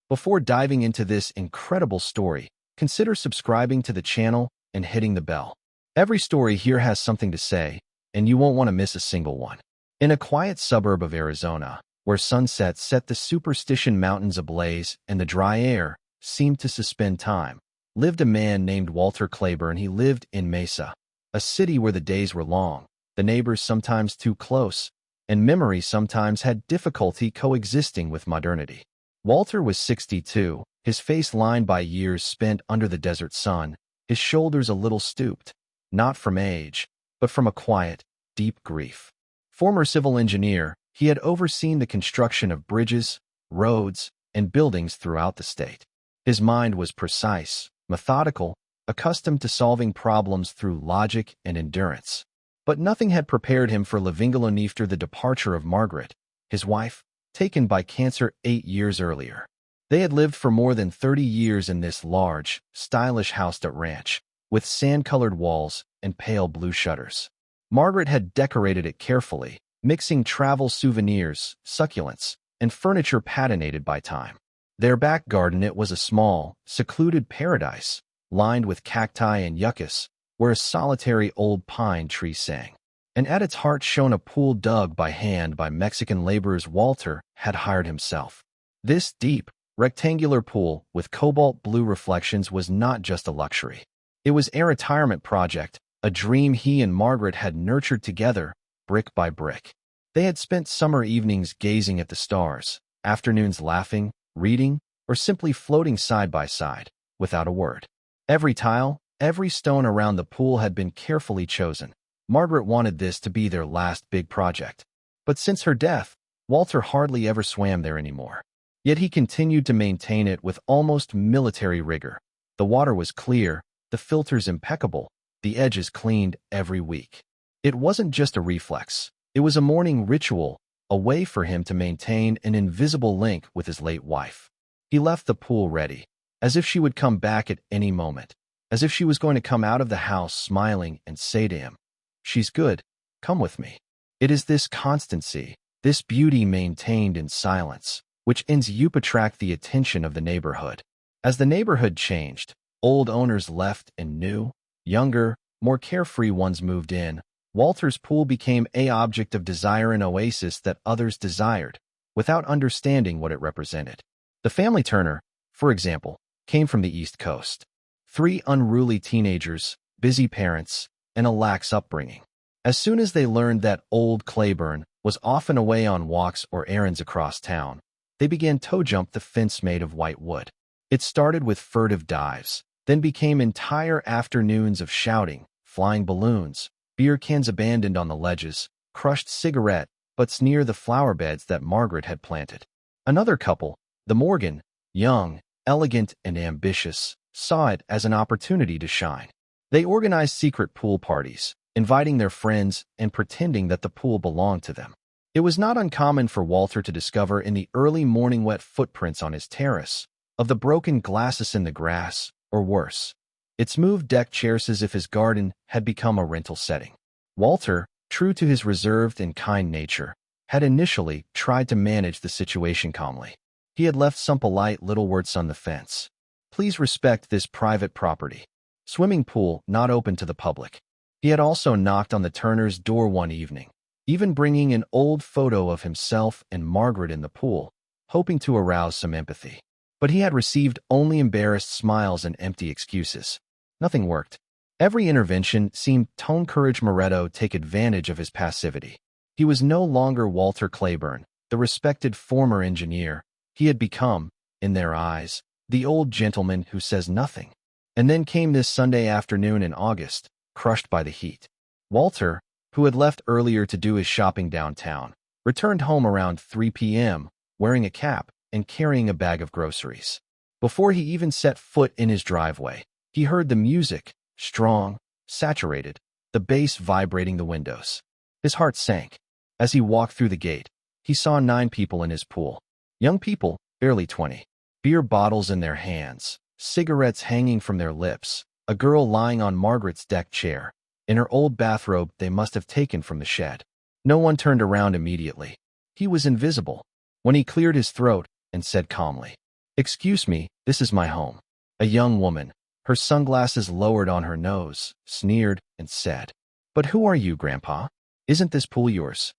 Before diving into this incredible story, consider subscribing to the channel and hitting the bell. Every story here has something to say, and you won't want to miss a single one. In a quiet suburb of Arizona, where sunsets set the Superstition Mountains ablaze and the dry air seemed to suspend time, lived a man named Walter Claiborne. He lived in Mesa, a city where the days were long, the neighbors sometimes too close, and memory sometimes had difficulty coexisting with modernity. Walter was 62, his face lined by years spent under the desert sun, his shoulders a little stooped, not from age, but from a quiet, deep grief. Former civil engineer, he had overseen the construction of bridges, roads, and buildings throughout the state. His mind was precise, methodical, accustomed to solving problems through logic and endurance. But nothing had prepared him for living alone after the departure of Margaret, his wife, taken by cancer 8 years earlier. They had lived for more than 30 years in this large, stylish house at ranch, with sand-colored walls and pale blue shutters. Margaret had decorated it carefully, mixing travel souvenirs, succulents, and furniture patinated by time. Their back garden, it was a small, secluded paradise, lined with cacti and yuccas, where a solitary old pine tree sang. And at its heart shone a pool dug by hand by Mexican laborers Walter had hired himself. This deep, rectangular pool with cobalt blue reflections was not just a luxury. It was a retirement project, a dream he and Margaret had nurtured together, brick by brick. They had spent summer evenings gazing at the stars, afternoons laughing, reading, or simply floating side by side, without a word. Every tile, every stone around the pool had been carefully chosen. Margaret wanted this to be their last big project. But since her death, Walter hardly ever swam there anymore. Yet he continued to maintain it with almost military rigor. The water was clear, the filters impeccable, the edges cleaned every week. It wasn't just a reflex. It was a morning ritual, a way for him to maintain an invisible link with his late wife. He left the pool ready, as if she would come back at any moment, as if she was going to come out of the house smiling and say to him, "She's good, come with me." It is this constancy, this beauty maintained in silence, which ends up attract the attention of the neighborhood. As the neighborhood changed, old owners left and new, younger, more carefree ones moved in. Walter's pool became an object of desire, an oasis that others desired, without understanding what it represented. The family Turner, for example, came from the East Coast. 3 unruly teenagers, busy parents, and a lax upbringing. As soon as they learned that old Claiborne was often away on walks or errands across town, they began to jump the fence made of white wood. It started with furtive dives, then became entire afternoons of shouting, flying balloons, beer cans abandoned on the ledges, crushed cigarette butts near the flower beds that Margaret had planted. Another couple, the Morgan, young, elegant, and ambitious, saw it as an opportunity to shine. They organized secret pool parties, inviting their friends and pretending that the pool belonged to them. It was not uncommon for Walter to discover in the early morning wet footprints on his terrace, of the broken glasses in the grass, or worse, its moved deck chairs, as if his garden had become a rental setting. Walter, true to his reserved and kind nature, had initially tried to manage the situation calmly. He had left some polite little words on the fence. "Please respect this private property. Swimming pool not open to the public." He had also knocked on the Turners' door one evening, even bringing an old photo of himself and Margaret in the pool, hoping to arouse some empathy. But he had received only embarrassed smiles and empty excuses. Nothing worked. Every intervention seemed to encourage Moretto take advantage of his passivity. He was no longer Walter Claiborne, the respected former engineer. He had become, in their eyes, the old gentleman who says nothing. And then came this Sunday afternoon in August, crushed by the heat. Walter, who had left earlier to do his shopping downtown, returned home around 3 p.m., wearing a cap and carrying a bag of groceries. Before he even set foot in his driveway, he heard the music, strong, saturated, the bass vibrating the windows. His heart sank. As he walked through the gate, he saw 9 people in his pool. Young people, barely 20. Beer bottles in their hands, cigarettes hanging from their lips, a girl lying on Margaret's deck chair, in her old bathrobe they must have taken from the shed. No one turned around immediately. He was invisible. When he cleared his throat and said calmly, "Excuse me, this is my home." A young woman, her sunglasses lowered on her nose, sneered and said, "But who are you, Grandpa? Isn't this pool yours?"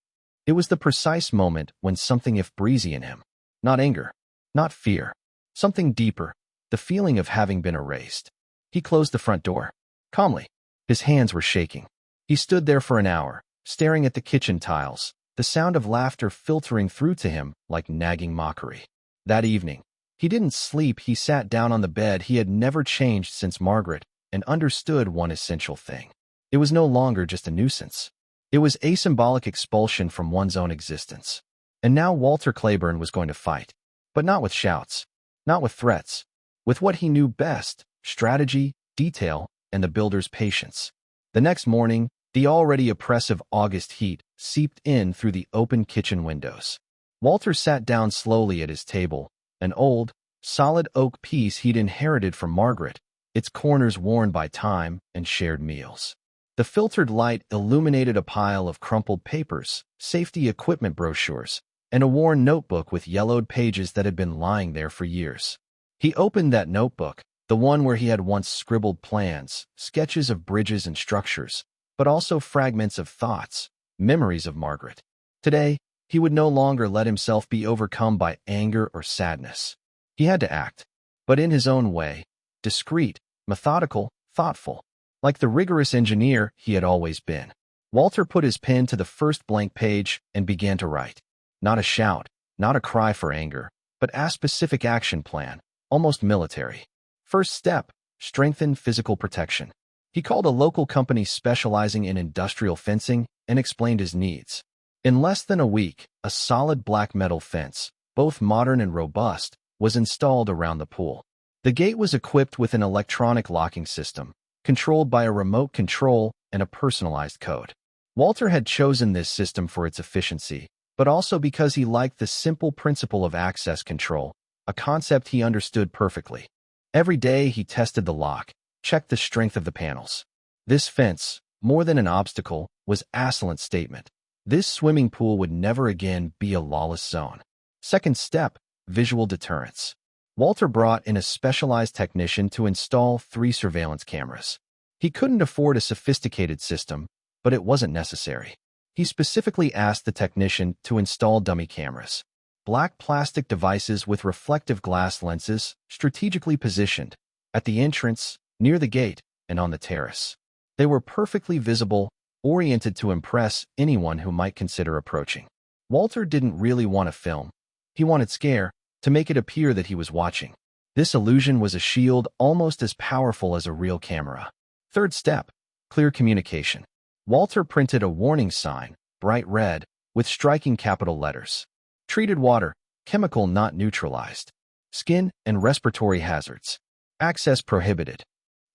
It was the precise moment when something if breezy in him. Not anger, not fear, something deeper, the feeling of having been erased. He closed the front door. Calmly. His hands were shaking. He stood there for an hour, staring at the kitchen tiles, the sound of laughter filtering through to him like nagging mockery. That evening, he didn't sleep. He sat down on the bed. He had never changed since Margaret, and understood one essential thing. It was no longer just a nuisance. It was a symbolic expulsion from one's own existence. And now Walter Claiborne was going to fight. But not with shouts, not with threats, with what he knew best: strategy, detail, and the builder's patience. The next morning, the already oppressive August heat seeped in through the open kitchen windows. Walter sat down slowly at his table, an old, solid oak piece he'd inherited from Margaret, its corners worn by time and shared meals. The filtered light illuminated a pile of crumpled papers, safety equipment brochures, and a worn notebook with yellowed pages that had been lying there for years. He opened that notebook, the one where he had once scribbled plans, sketches of bridges and structures, but also fragments of thoughts, memories of Margaret. Today, he would no longer let himself be overcome by anger or sadness. He had to act, but in his own way, discreet, methodical, thoughtful. Like the rigorous engineer he had always been. Walter put his pen to the first blank page and began to write. Not a shout, not a cry for anger, but a specific action plan, almost military. First step: strengthen physical protection. He called a local company specializing in industrial fencing and explained his needs. In less than a week, a solid black metal fence, both modern and robust, was installed around the pool. The gate was equipped with an electronic locking system, controlled by a remote control and a personalized code. Walter had chosen this system for its efficiency, but also because he liked the simple principle of access control, a concept he understood perfectly. Every day he tested the lock, checked the strength of the panels. This fence, more than an obstacle, was an excellent statement. This swimming pool would never again be a lawless zone. Second step: visual deterrence. Walter brought in a specialized technician to install 3 surveillance cameras. He couldn't afford a sophisticated system, but it wasn't necessary. He specifically asked the technician to install dummy cameras. Black plastic devices with reflective glass lenses, strategically positioned at the entrance, near the gate, and on the terrace. They were perfectly visible, oriented to impress anyone who might consider approaching. Walter didn't really want to film. He wanted scare, to make it appear that he was watching. This illusion was a shield almost as powerful as a real camera. Third step: clear communication. Walter printed a warning sign, bright red, with striking capital letters. Treated water, chemical not neutralized. Skin and respiratory hazards. Access prohibited.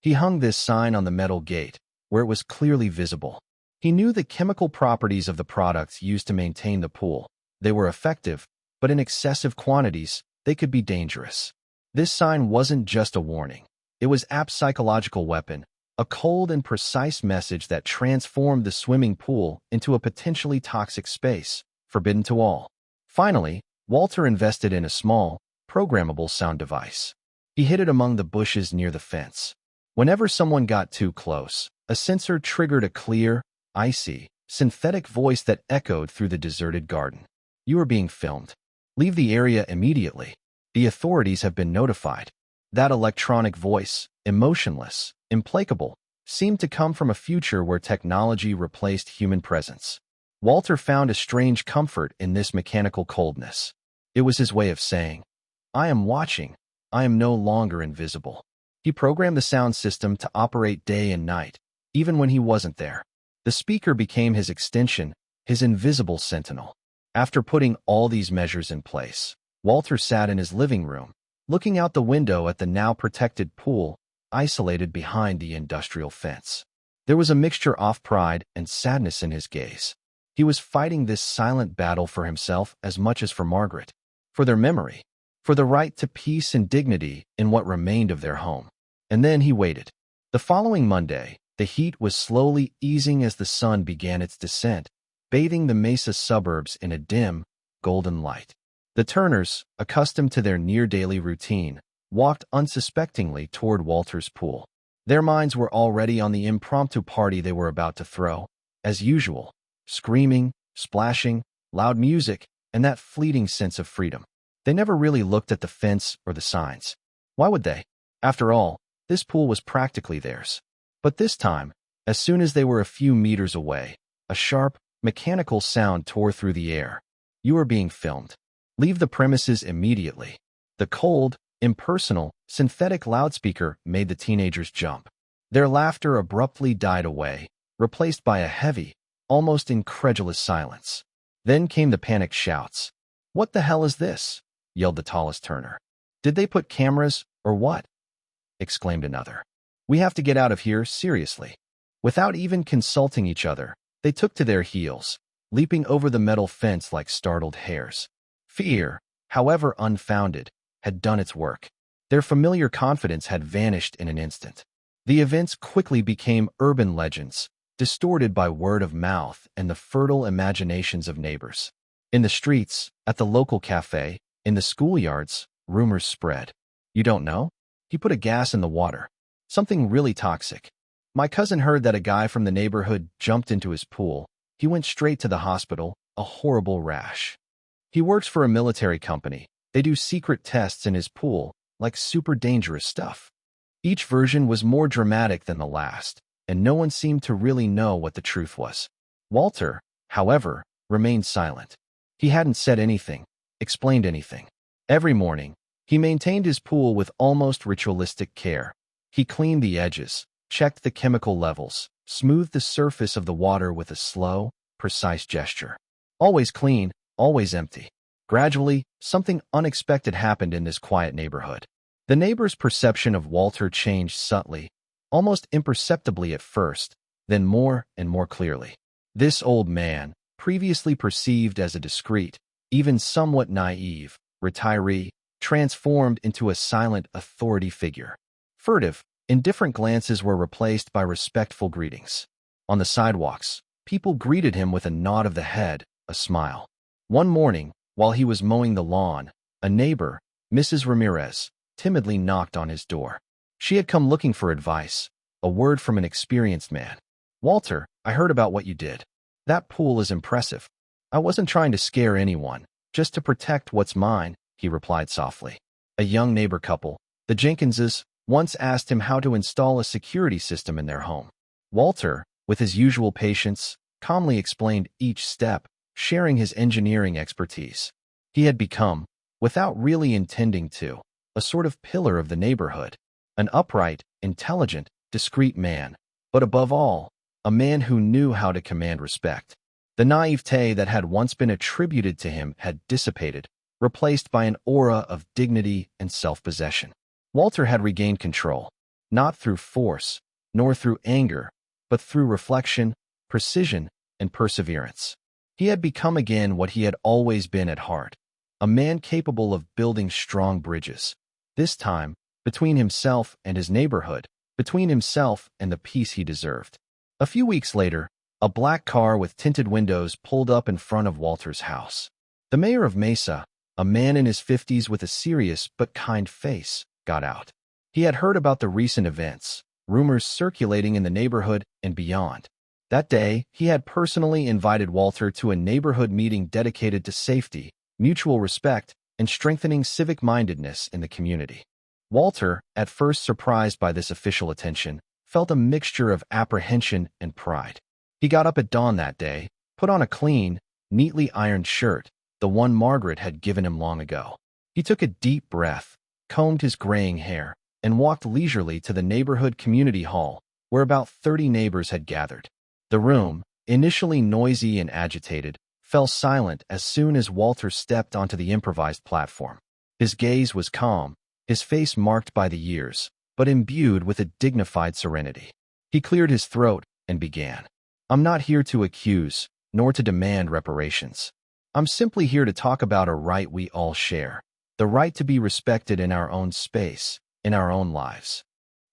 He hung this sign on the metal gate, where it was clearly visible. He knew the chemical properties of the products used to maintain the pool. They were effective, but in excessive quantities, they could be dangerous. This sign wasn't just a warning. It was a psychological weapon, a cold and precise message that transformed the swimming pool into a potentially toxic space, forbidden to all. Finally, Walter invested in a small, programmable sound device. He hid it among the bushes near the fence. Whenever someone got too close, a sensor triggered a clear, icy, synthetic voice that echoed through the deserted garden. "You are being filmed. Leave the area immediately. The authorities have been notified." That electronic voice, emotionless, implacable, seemed to come from a future where technology replaced human presence. Walter found a strange comfort in this mechanical coldness. It was his way of saying, "I am watching. I am no longer invisible." He programmed the sound system to operate day and night, even when he wasn't there. The speaker became his extension, his invisible sentinel. After putting all these measures in place, Walter sat in his living room, looking out the window at the now protected pool, isolated behind the industrial fence. There was a mixture of pride and sadness in his gaze. He was fighting this silent battle for himself as much as for Margaret, for their memory, for the right to peace and dignity in what remained of their home. And then he waited. The following Monday, the heat was slowly easing as the sun began its descent, bathing the Mesa suburbs in a dim, golden light. The Turners, accustomed to their near-daily routine, walked unsuspectingly toward Walter's pool. Their minds were already on the impromptu party they were about to throw. As usual, screaming, splashing, loud music, and that fleeting sense of freedom. They never really looked at the fence or the signs. Why would they? After all, this pool was practically theirs. But this time, as soon as they were a few meters away, a sharp, mechanical sound tore through the air. You are being filmed. Leave the premises immediately. The cold, impersonal, synthetic loudspeaker made the teenagers jump. Their laughter abruptly died away, replaced by a heavy, almost incredulous silence. Then came the panicked shouts. "What the hell is this?" yelled the tallest Turner. "Did they put cameras, or what?" exclaimed another. "We have to get out of here, seriously." Without even consulting each other, they took to their heels, leaping over the metal fence like startled hares. Fear, however unfounded, had done its work. Their familiar confidence had vanished in an instant. The events quickly became urban legends, distorted by word of mouth and the fertile imaginations of neighbors. In the streets, at the local cafe, in the schoolyards, rumors spread. "You don't know? He put a gas in the water. Something really toxic. My cousin heard that a guy from the neighborhood jumped into his pool. He went straight to the hospital, a horrible rash. He works for a military company. They do secret tests in his pool, like super dangerous stuff." Each version was more dramatic than the last, and no one seemed to really know what the truth was. Walter, however, remained silent. He hadn't said anything, explained anything. Every morning, he maintained his pool with almost ritualistic care. He cleaned the edges, checked the chemical levels, smoothed the surface of the water with a slow, precise gesture. Always clean, always empty. Gradually, something unexpected happened in this quiet neighborhood. The neighbors' perception of Walter changed subtly, almost imperceptibly at first, then more and more clearly. This old man, previously perceived as a discreet, even somewhat naive, retiree, transformed into a silent authority figure. Furtive, indifferent glances were replaced by respectful greetings. On the sidewalks, people greeted him with a nod of the head, a smile. One morning, while he was mowing the lawn, a neighbor, Mrs. Ramirez, timidly knocked on his door. She had come looking for advice, a word from an experienced man. "Walter, I heard about what you did. That pool is impressive." "I wasn't trying to scare anyone, just to protect what's mine," he replied softly. A young neighbor couple, the Jenkinses, once asked him how to install a security system in their home. Walter, with his usual patience, calmly explained each step, sharing his engineering expertise. He had become, without really intending to, a sort of pillar of the neighborhood, an upright, intelligent, discreet man, but above all, a man who knew how to command respect. The naivete that had once been attributed to him had dissipated, replaced by an aura of dignity and self-possession. Walter had regained control, not through force, nor through anger, but through reflection, precision, and perseverance. He had become again what he had always been at heart, a man capable of building strong bridges. This time, between himself and his neighborhood, between himself and the peace he deserved. A few weeks later, a black car with tinted windows pulled up in front of Walter's house. The mayor of Mesa, a man in his 50s with a serious but kind face, got out. He had heard about the recent events, rumors circulating in the neighborhood and beyond. That day, he had personally invited Walter to a neighborhood meeting dedicated to safety, mutual respect, and strengthening civic-mindedness in the community. Walter, at first surprised by this official attention, felt a mixture of apprehension and pride. He got up at dawn that day, put on a clean, neatly ironed shirt, the one Margaret had given him long ago. He took a deep breath, combed his graying hair, and walked leisurely to the neighborhood community hall, where about 30 neighbors had gathered. The room, initially noisy and agitated, fell silent as soon as Walter stepped onto the improvised platform. His gaze was calm, his face marked by the years, but imbued with a dignified serenity. He cleared his throat and began. "I'm not here to accuse, nor to demand reparations. I'm simply here to talk about a right we all share, the right to be respected in our own space, in our own lives."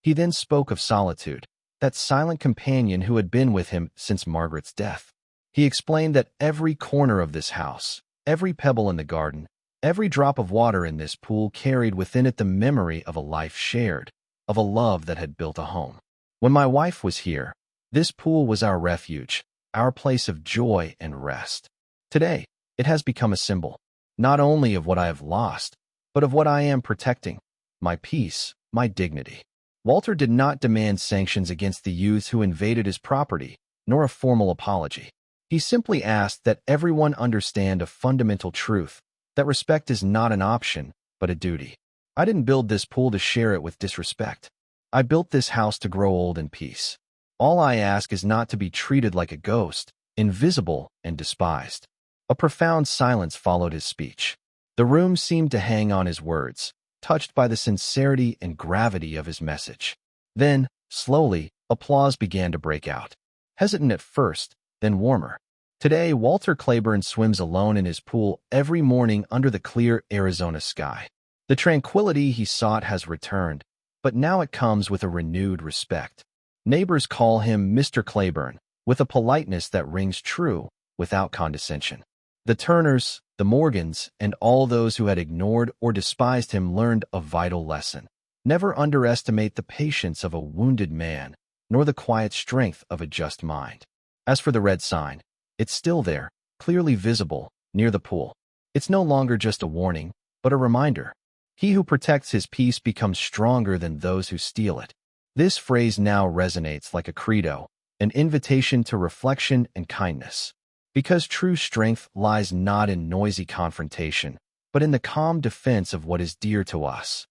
He then spoke of Solitude, that silent companion who had been with him since Margaret's death. He explained that every corner of this house, every pebble in the garden, Every drop of water in this pool carried within it the memory of a life shared, of a love that had built a home. When my wife was here, this pool was our refuge, our place of joy and rest. Today, it has become a symbol, not only of what I have lost, but of what I am protecting, my peace, my dignity. Walter did not demand sanctions against the youths who invaded his property, nor a formal apology. He simply asked that everyone understand a fundamental truth, that respect is not an option, but a duty. I didn't build this pool to share it with disrespect. I built this house to grow old in peace. All I ask is not to be treated like a ghost, invisible and despised. A profound silence followed his speech. The room seemed to hang on his words, touched by the sincerity and gravity of his message. Then, slowly, applause began to break out. Hesitant at first, then warmer. Today, Walter Claiborne swims alone in his pool every morning under the clear Arizona sky. The tranquility he sought has returned, but now it comes with a renewed respect. Neighbors call him Mr. Claiborne, with a politeness that rings true, without condescension. The Turners, the Morgans, and all those who had ignored or despised him learned a vital lesson. Never underestimate the patience of a wounded man, nor the quiet strength of a just mind. As for the red sign, it's still there, clearly visible, near the pool. It's no longer just a warning, but a reminder. He who protects his peace becomes stronger than those who steal it. This phrase now resonates like a credo, an invitation to reflection and kindness. Because true strength lies not in noisy confrontation, but in the calm defense of what is dear to us.